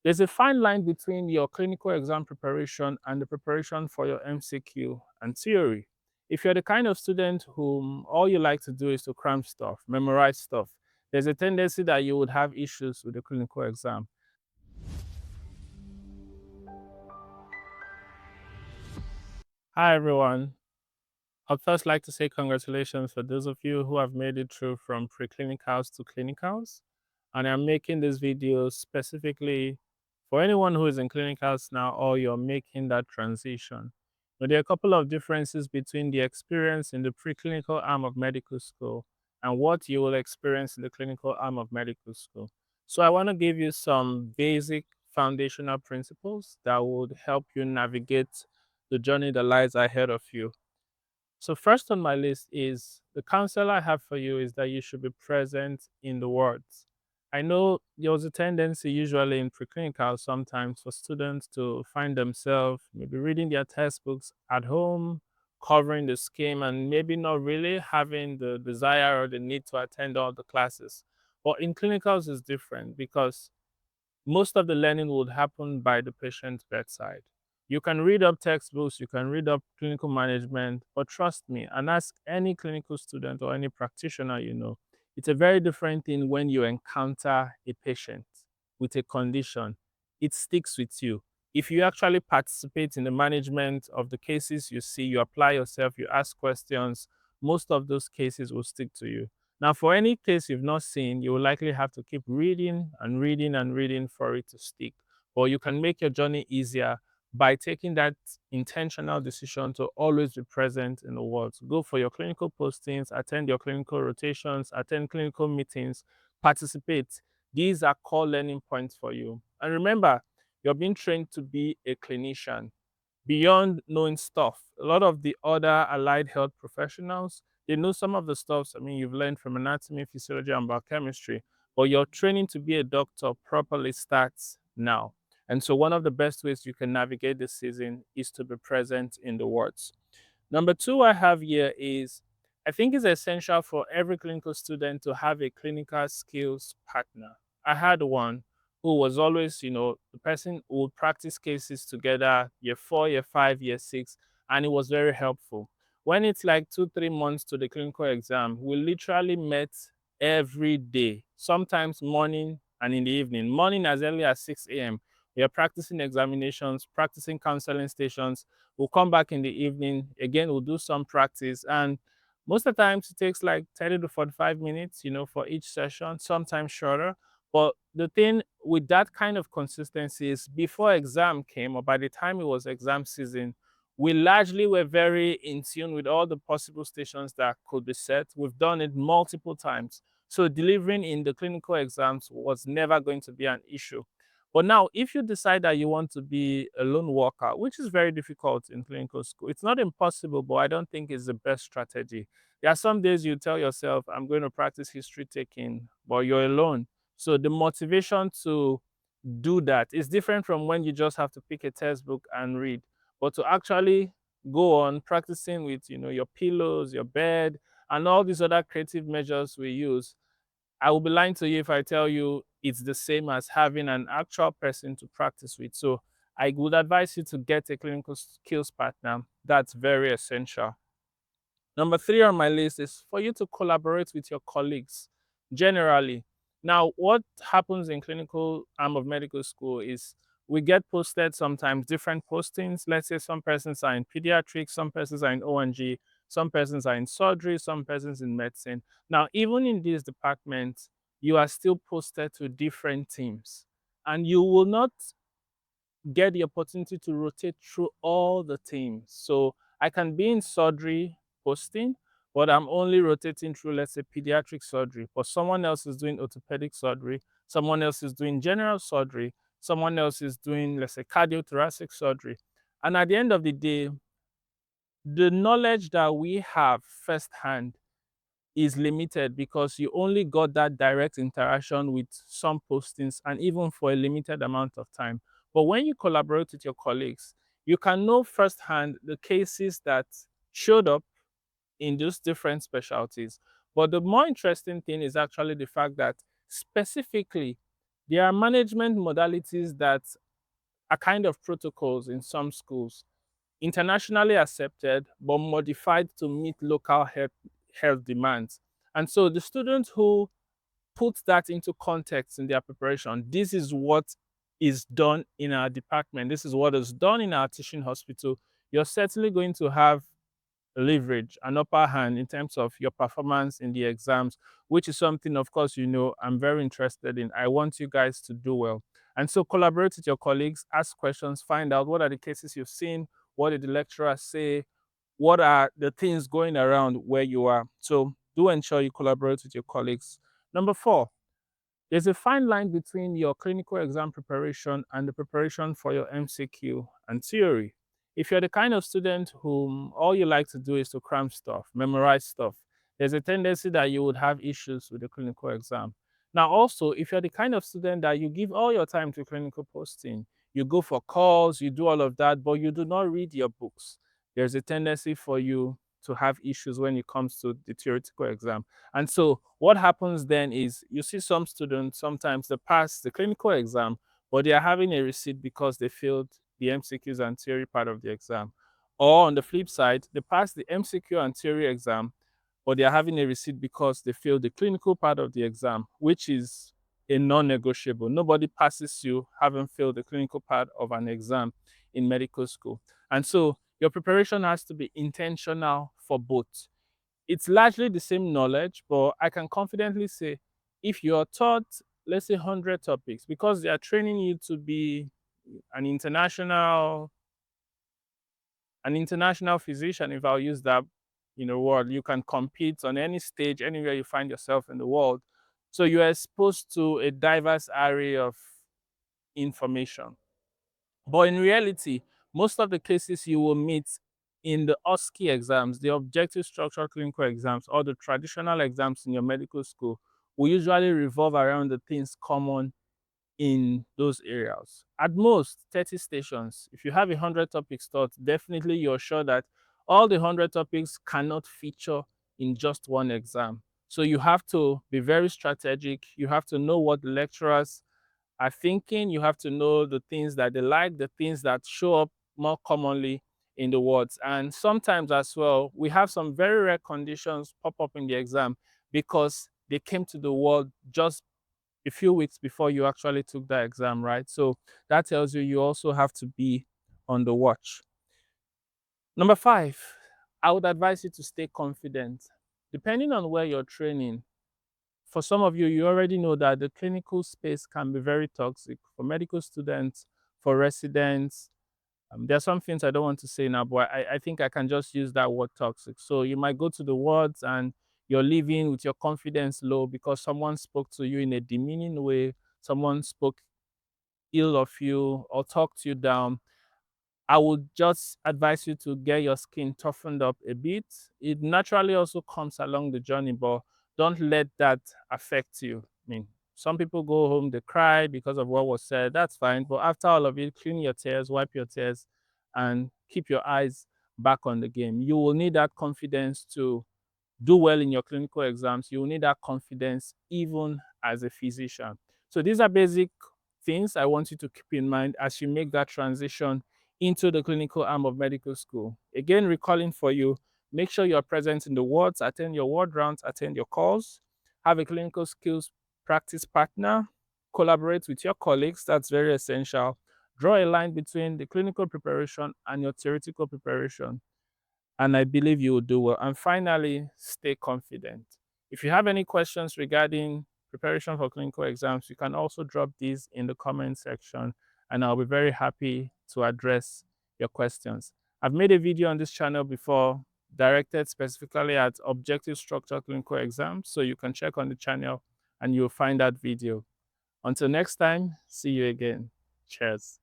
There's a fine line between your clinical exam preparation and the preparation for your MCQ and theory. If you're the kind of student whom all you like to do is to cram stuff, memorize stuff, there's a tendency that you would have issues with the clinical exam. Hi, everyone. I'd first like to say congratulations for those of you who have made it through from preclinicals to clinicals. And I'm making this video specifically for anyone who is in clinicals now or you're making that transition. But there are a couple of differences between the experience in the preclinical arm of medical school and what you will experience in the clinical arm of medical school. So I want to give you some basic foundational principles that would help you navigate the journey that lies ahead of you. So first on my list is the counsel I have for you is that you should be present in the wards. I know there was a tendency usually in preclinical sometimes for students to find themselves maybe reading their textbooks at home, covering the scheme, and maybe not really having the desire or the need to attend all the classes. But in clinicals is different because most of the learning would happen by the patient's bedside. You can read up textbooks, you can read up clinical management, but trust me and ask any clinical student or any practitioner you know, it's a very different thing when you encounter a patient with a condition. It sticks with you. If you actually participate in the management of the cases you see, you apply yourself, you ask questions, most of those cases will stick to you. Now, for any case you've not seen, you will likely have to keep reading and reading and reading for it to stick. But you can make your journey easier by taking that intentional decision to always be present in the world. Go for your clinical postings, attend your clinical rotations, attend clinical meetings, participate. These are core learning points for you. And remember, you're being trained to be a clinician beyond knowing stuff. A lot of the other allied health professionals, they know some of the stuffs. I mean, you've learned from anatomy, physiology, and biochemistry, but your training to be a doctor properly starts now. And so, one of the best ways you can navigate this season is to be present in the wards. Number two, I have here is I think it's essential for every clinical student to have a clinical skills partner. I had one who was always, the person who would practice cases together year four, year five, year six, and it was very helpful. When it's like 2, 3 months to the clinical exam, we literally met every day, sometimes morning and in the evening. Morning as early as 6 a.m. We are practicing examinations, practicing counseling stations. We'll come back in the evening. Again, we'll do some practice. And most of the times it takes like 30 to 45 minutes, for each session, sometimes shorter. But the thing with that kind of consistency is before exam came or by the time it was exam season, we largely were very in tune with all the possible stations that could be set. We've done it multiple times. So delivering in the clinical exams was never going to be an issue. But now, if you decide that you want to be a lone worker, which is very difficult in clinical school, it's not impossible, but I don't think it's the best strategy. There are some days you tell yourself, I'm going to practice history taking, but you're alone. So the motivation to do that is different from when you just have to pick a textbook and read. But to actually go on practicing with your pillows, your bed, and all these other creative measures we use, I will be lying to you if I tell you it's the same as having an actual person to practice with. So I would advise you to get a clinical skills partner. That's very essential. Number three on my list is for you to collaborate with your colleagues generally. Now, what happens in clinical arm of medical school is we get posted sometimes different postings. Let's say some persons are in pediatrics, some persons are in ONG, some persons are in surgery, some persons in medicine. Now, even in these departments, you are still posted to different teams, and you will not get the opportunity to rotate through all the teams. So I can be in surgery posting, but I'm only rotating through, let's say, pediatric surgery. But someone else is doing orthopedic surgery, someone else is doing general surgery, someone else is doing, let's say, cardiothoracic surgery. And at the end of the day, the knowledge that we have firsthand is limited because you only got that direct interaction with some postings and even for a limited amount of time. But when you collaborate with your colleagues, you can know firsthand the cases that showed up in those different specialties. But the more interesting thing is actually the fact that specifically There are management modalities that are kind of protocols in some schools, internationally accepted but modified to meet local health demands. And so the students who put that into context in their preparation, this is what is done in our department, this is what is done in our teaching hospital, you're certainly going to have leverage, an upper hand in terms of your performance in the exams, which is something, of course, I'm very interested in. I want you guys to do well. And so collaborate with your colleagues, ask questions, find out what are the cases you've seen, what did the lecturer say, what are the things going around where you are. So do ensure you collaborate with your colleagues. Number four, there's a fine line between your clinical exam preparation and the preparation for your MCQ and theory. If you're the kind of student whom all you like to do is to cram stuff, memorize stuff, there's a tendency that you would have issues with the clinical exam. Now, also, if you're the kind of student that you give all your time to clinical posting, you go for calls, you do all of that, but you do not read your books, there's a tendency for you to have issues when it comes to the theoretical exam. And so what happens then is you see some students, sometimes they pass the clinical exam, but they are having a receipt because they failed the MCQs and theory part of the exam. Or on the flip side, they pass the MCQ and theory exam, but they are having a receipt because they failed the clinical part of the exam, which is a non-negotiable. Nobody passes you having failed the clinical part of an exam in medical school. And so your preparation has to be intentional for both. It's largely the same knowledge, but I can confidently say if you're taught, let's say 100 topics, because they are training you to be an international an international physician, if I'll use that word, you can compete on any stage, anywhere you find yourself in the world. So you're exposed to a diverse array of information. But in reality, most of the cases you will meet in the OSCE exams, the objective structured clinical exams, or the traditional exams in your medical school, will usually revolve around the things common in those areas. At most 30 stations. If you have 100 topics taught, definitely you're sure that all the 100 topics cannot feature in just one exam. So you have to be very strategic. You have to know what the lecturers are thinking. You have to know the things that they like, the things that show up more commonly in the words. And sometimes as well, we have some very rare conditions pop up in the exam because they came to the world just a few weeks before you actually took that exam, right? So that tells you you also have to be on the watch. Number five, I would advise you to stay confident. Depending on where you're training, for some of you, you already know that the clinical space can be very toxic for medical students, for residents. There are some things I don't want to say now, but I think I can just use that word toxic. So you might go to the wards and you're leaving with your confidence low because someone spoke to you in a demeaning way, someone spoke ill of you or talked you down. I would just advise you to get your skin toughened up a bit. It naturally also comes along the journey, but don't let that affect you. I mean, some people go home, they cry because of what was said. That's fine. But after all of it, clean your tears, wipe your tears, and keep your eyes back on the game. You will need that confidence to do well in your clinical exams. You will need that confidence even as a physician. So these are basic things I want you to keep in mind as you make that transition into the clinical arm of medical school. Again, recalling for you, make sure you're present in the wards, attend your ward rounds, attend your calls, have a clinical skills practice partner, collaborate with your colleagues. That's very essential. Draw a line between the clinical preparation and your theoretical preparation, and I believe you will do well. And finally, stay confident. If you have any questions regarding preparation for clinical exams, you can also drop these in the comment section, and I'll be very happy to address your questions. I've made a video on this channel before directed specifically at objective structured clinical exams, so you can check on the channel and you'll find that video. Until next time, see you again. Cheers.